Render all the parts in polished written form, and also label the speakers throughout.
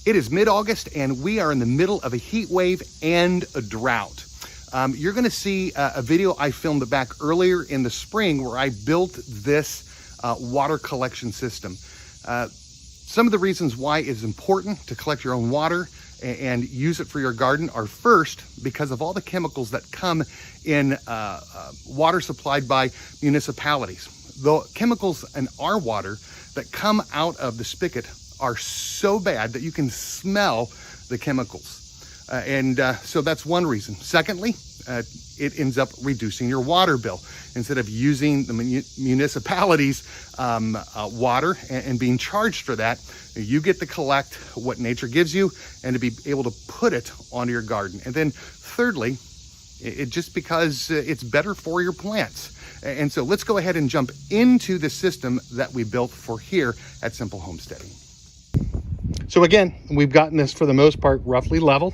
Speaker 1: It is mid-August and we are in the middle of a heat wave and a drought. You're gonna see a video I filmed back earlier in the spring where I built this water collection system. Some of the reasons why it's important to collect your own water and use it for your garden are, first, because of all the chemicals that come in water supplied by municipalities. The chemicals in our water that come out of the spigot are so bad that you can smell the chemicals. So that's one reason. Secondly, it ends up reducing your water bill. Instead of using the municipality's water and being charged for that, you get to collect what nature gives you and to be able to put it onto your garden. And then thirdly, just because it's better for your plants. And so let's go ahead and jump into the system that we built for here at Simple Homesteading. So again, we've gotten this for the most part roughly level.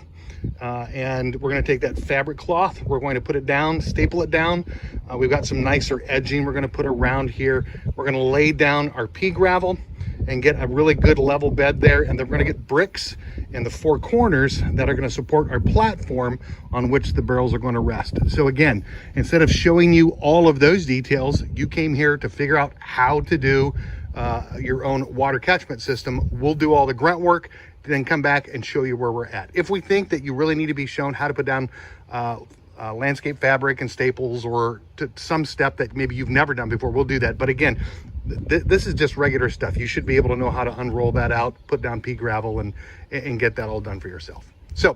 Speaker 1: And we're going to take that fabric cloth, we're going to put it down, staple it down. We've got some nicer edging we're going to put around here. We're going to lay down our pea gravel and get a really good level bed there. And then we're going to get bricks in the four corners that are going to support our platform on which the barrels are going to rest. So again, instead of showing you all of those details, you came here to figure out how to do your own water catchment system. We'll do all the grunt work, then come back and show you where we're at. If we think that you really need to be shown how to put down landscape fabric and staples, or to some step that maybe you've never done before, we'll do that. But again, this is just regular stuff. You should be able to know how to unroll that out, put down pea gravel, and get that all done for yourself. So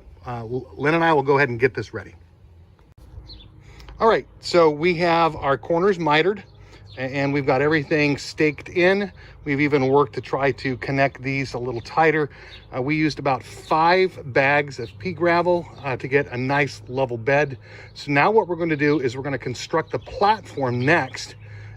Speaker 1: Lynn and I will go ahead and get this ready. All right, so we have our corners mitered and we've got everything staked in. We've even worked to try to connect these a little tighter. We used about 5 bags of pea gravel to get a nice level bed. So now what we're going to do is we're going to construct the platform next,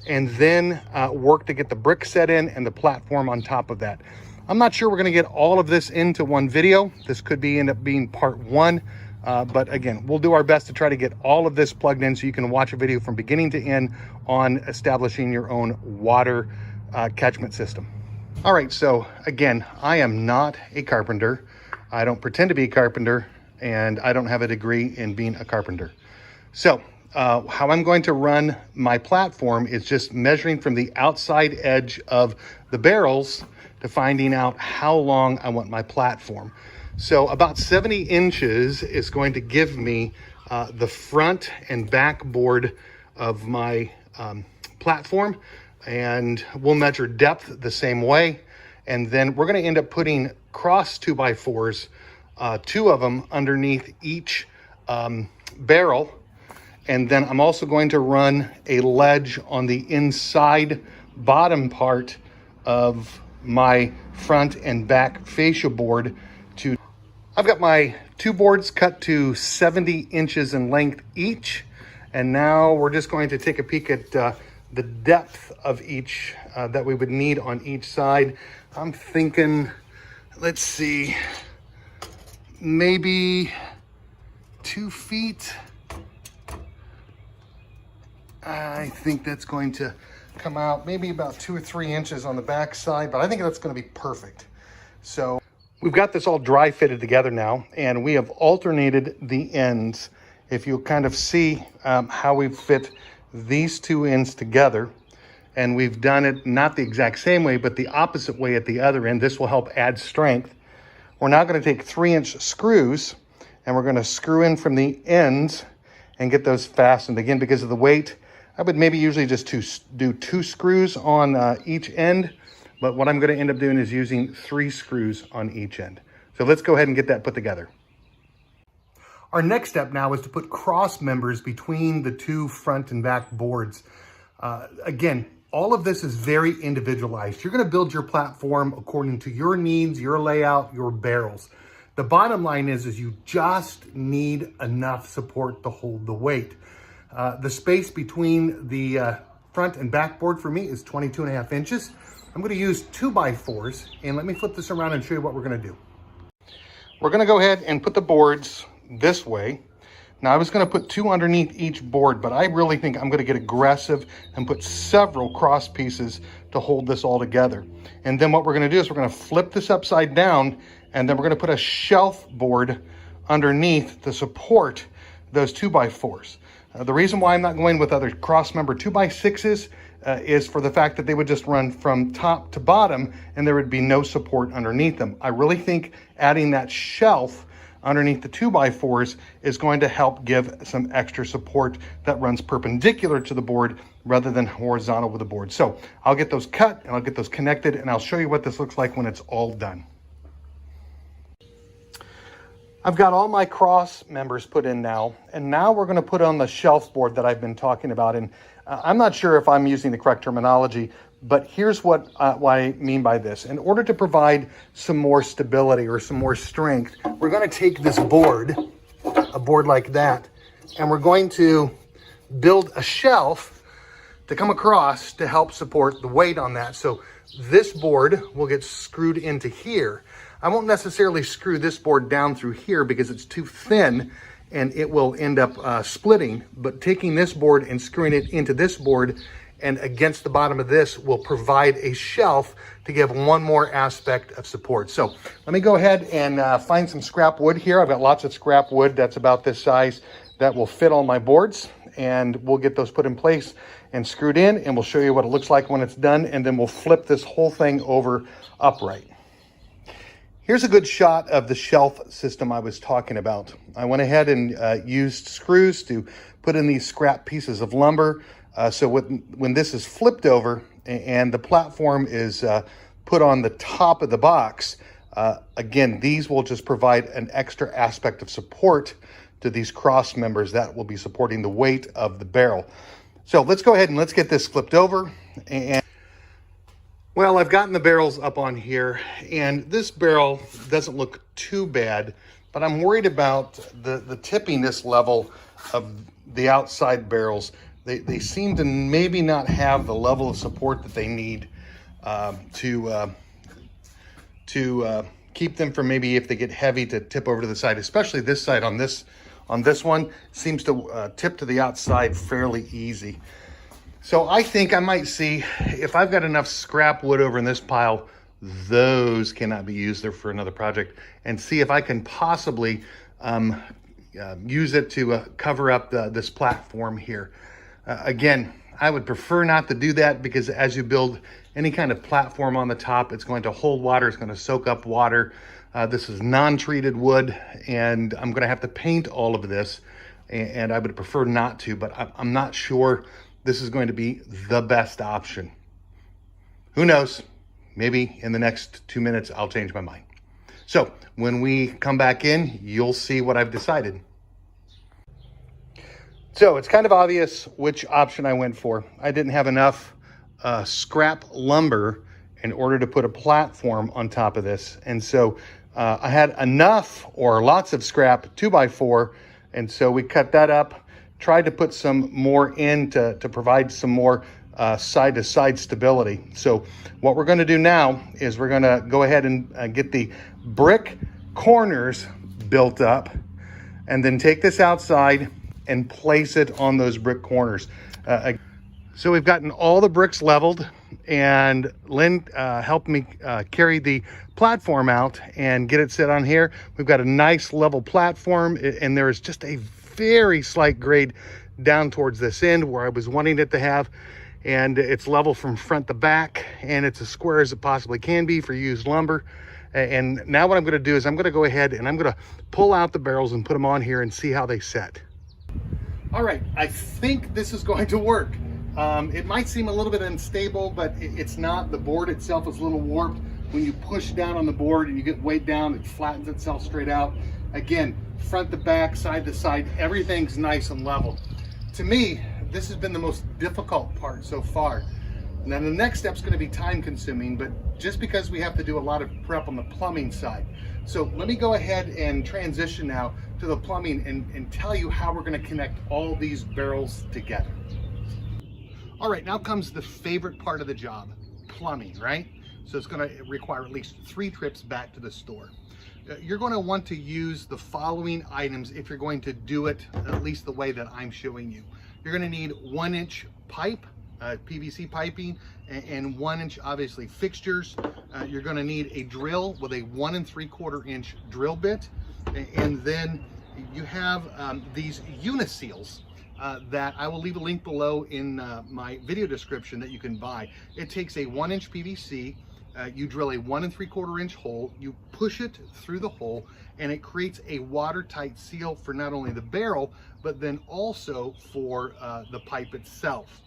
Speaker 1: and then work to get the brick set in and the platform on top of that. I'm not sure we're going to get all of this into one video. This could end up being part 1. But again, we'll do our best to try to get all of this plugged in so you can watch a video from beginning to end on establishing your own water catchment system. All right, so again, I am not a carpenter. I don't pretend to be a carpenter, and I don't have a degree in being a carpenter. So how I'm going to run my platform is just measuring from the outside edge of the barrels to finding out how long I want my platform. So about 70 inches is going to give me the front and back board of my platform, and we'll measure depth the same way. And then we're going to end up putting cross 2x4s, 2 of them underneath each barrel. And then I'm also going to run a ledge on the inside bottom part of my front and back fascia board. I've got my 2 boards cut to 70 inches in length each. And now we're just going to take a peek at the depth of each that we would need on each side. I'm thinking, let's see, maybe 2 feet. I think that's going to come out maybe about 2 or 3 inches on the back side, but I think that's going to be perfect. So we've got this all dry fitted together now, and we have alternated the ends. If you kind of see how we've fit these 2 ends together, and we've done it not the exact same way, but the opposite way at the other end. This will help add strength. We're now going to take 3-inch screws, and we're going to screw in from the ends and get those fastened. Again, because of the weight, I would maybe usually just do 2 screws on each end, but what I'm going to end up doing is using 3 screws on each end. So let's go ahead and get that put together. Our next step now is to put cross members between the 2 front and back boards. Again, all of this is very individualized. You're going to build your platform according to your needs, your layout, your barrels. The bottom line is you just need enough support to hold the weight. The space between the front and back board for me is 22.5 inches. I'm going to use 2x4s, and let me flip this around and show you what we're going to do. We're going to go ahead and put the boards this way. Now I was going to put 2 underneath each board, but I really think I'm going to get aggressive and put several cross pieces to hold this all together. And then what we're gonna do is we're gonna flip this upside down, and then we're gonna put a shelf board underneath to support those 2x4s. The reason why I'm not going with other cross member 2x6s is for the fact that they would just run from top to bottom and there would be no support underneath them. I really think adding that shelf underneath the 2x4s is going to help give some extra support that runs perpendicular to the board rather than horizontal with the board. So I'll get those cut and I'll get those connected, and I'll show you what this looks like when it's all done. I've got all my cross members put in now, and now we're going to put on the shelf board that I've been talking about. And I'm not sure if I'm using the correct terminology, but here's what I mean by this. In order to provide some more stability or some more strength, we're going to take this board, a board like that, and we're going to build a shelf to come across to help support the weight on that. So this board will get screwed into here. I won't necessarily screw this board down through here because it's too thin and it will end up splitting, but taking this board and screwing it into this board and against the bottom of this will provide a shelf to give one more aspect of support. So let me go ahead and find some scrap wood here. I've got lots of scrap wood that's about this size that will fit on my boards, and we'll get those put in place and screwed in, and we'll show you what it looks like when it's done, and then we'll flip this whole thing over upright. Here's a good shot of the shelf system I was talking about. I went ahead and used screws to put in these scrap pieces of lumber. So when this is flipped over and the platform is put on the top of the box, again, these will just provide an extra aspect of support to these cross members that will be supporting the weight of the barrel. So let's go ahead and let's get this flipped over. And well, I've gotten the barrels up on here, and this barrel doesn't look too bad, but I'm worried about the tippiness level of the outside barrels. They seem to maybe not have the level of support that they need to keep them from, maybe if they get heavy, to tip over to the side, especially this side. On this one seems to tip to the outside fairly easy. So I think I might see if I've got enough scrap wood over in this pile, those cannot be used there for another project, and see if I can possibly use it to cover up this platform here. Again, I would prefer not to do that, because as you build any kind of platform on the top, it's going to hold water, it's going to soak up water. This is non-treated wood, and I'm going to have to paint all of this, and I would prefer not to, but I'm not sure this is going to be the best option. Who knows? Maybe in the next 2 minutes, I'll change my mind. So when we come back in, you'll see what I've decided. So it's kind of obvious which option I went for. I didn't have enough scrap lumber in order to put a platform on top of this. And so I had enough or lots of scrap 2x4. And so we cut that up, tried to put some more in to provide some more side-to-side stability. So what we're gonna do now is we're gonna go ahead and get the brick corners built up, and then take this outside and place it on those brick corners. So we've gotten all the bricks leveled, and Lynn helped me carry the platform out and get it set on here. We've got a nice level platform, and there is just a very slight grade down towards this end where I was wanting it to have, and it's level from front to back, and it's as square as it possibly can be for used lumber. And now what I'm going to do is I'm going to go ahead and I'm going to pull out the barrels and put them on here and see how they set. All right, I think this is going to work. It might seem a little bit unstable, but it's not. The board itself is a little warped. When you push down on the board and you get weight down, it flattens itself straight out. Again, front to back, side to side, everything's nice and level. To me, this has been the most difficult part so far. Now the next step is going to be time consuming, but just because we have to do a lot of prep on the plumbing side. So let me go ahead and transition now to the plumbing and tell you how we're going to connect all these barrels together. All right, now comes the favorite part of the job, plumbing, right? So it's going to require at least 3 trips back to the store. You're going to want to use the following items if you're going to do it at least the way that I'm showing you. You're going to need 1-inch pipe, PVC piping and 1 inch obviously fixtures. You're going to need a drill with a 1 3/4 inch drill bit, and then you have these Uniseals that I will leave a link below in my video description that you can buy. It takes a 1 inch PVC. You drill a 1 3/4 inch hole, you push it through the hole, and it creates a watertight seal for not only the barrel, but then also for the pipe itself.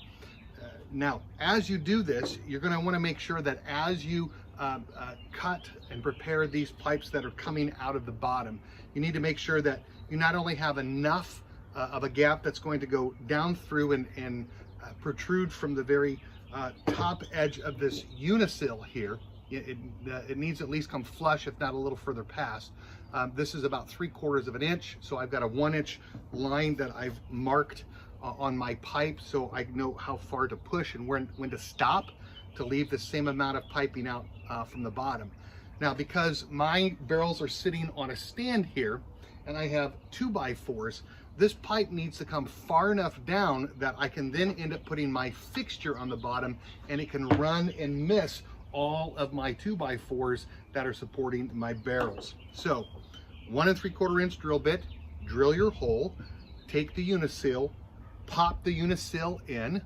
Speaker 1: Now, as you do this, you're going to want to make sure that as you cut and prepare these pipes that are coming out of the bottom, you need to make sure that you not only have enough of a gap that's going to go down through and protrude from the very top edge of this Uniseal here. It needs to at least come flush, if not a little further past. This is about 3/4 of an inch, so I've got a 1 inch line that I've marked on my pipe, so I know how far to push and when to stop to leave the same amount of piping out from the bottom. Now, because my barrels are sitting on a stand here and I have 2x4s, this pipe needs to come far enough down that I can then end up putting my fixture on the bottom, and it can run and miss all of my 2x4s that are supporting my barrels. So 1 3/4 inch drill bit, drill your hole, take the Uniseal, pop the Uniseal in,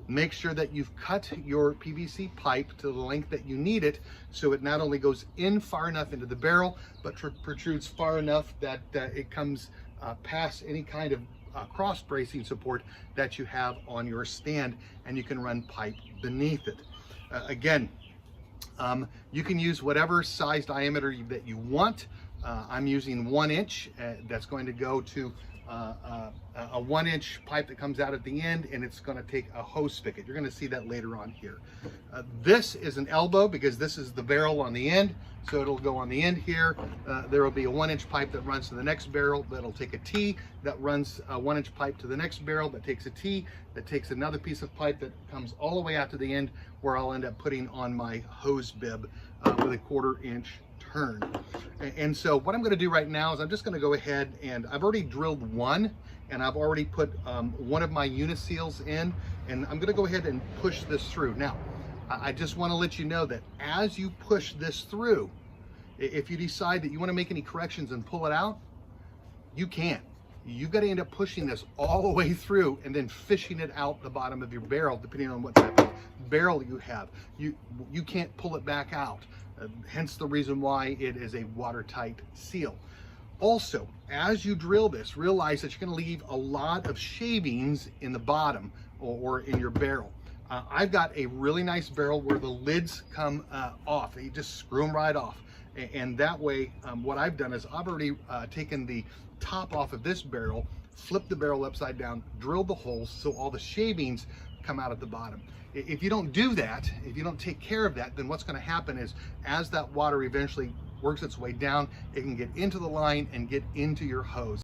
Speaker 1: make sure that you've cut your PVC pipe to the length that you need it, so it not only goes in far enough into the barrel, but protrudes far enough that it comes past any kind of cross bracing support that you have on your stand, and you can run pipe beneath it. Again, you can use whatever size diameter that you want. I'm using 1 inch. That's going to go to a 1 inch pipe that comes out at the end, and it's going to take a hose spigot. You're going to see that later on here. This is an elbow because this is the barrel on the end, so it'll go on the end here. There will be a 1 inch pipe that runs to the next barrel that'll take a T that runs a 1 inch pipe to the next barrel that takes a T that takes another piece of pipe that comes all the way out to the end, where I'll end up putting on my hose bib with a 1/4 inch turn. And so what I'm going to do right now is I'm just going to go ahead, and I've already drilled one, and I've already put one of my Uniseals in, and I'm going to go ahead and push this through. Now, I just want to let you know that as you push this through, if you decide that you want to make any corrections and pull it out, you can. You've got to end up pushing this all the way through and then fishing it out the bottom of your barrel, depending on what type of barrel you have. You can't pull it back out. Hence the reason why it is a watertight seal. Also, as you drill this, realize that you're going to leave a lot of shavings in the bottom or in your barrel. I've got a really nice barrel where the lids come off. You just screw them right off. And that way, what I've done is I've already taken the top off of this barrel, flipped the barrel upside down, drilled the holes so all the shavings come out at the bottom. If you don't do that, if you don't take care of that, then what's going to happen is as that water eventually works its way down, it can get into the line and get into your hose.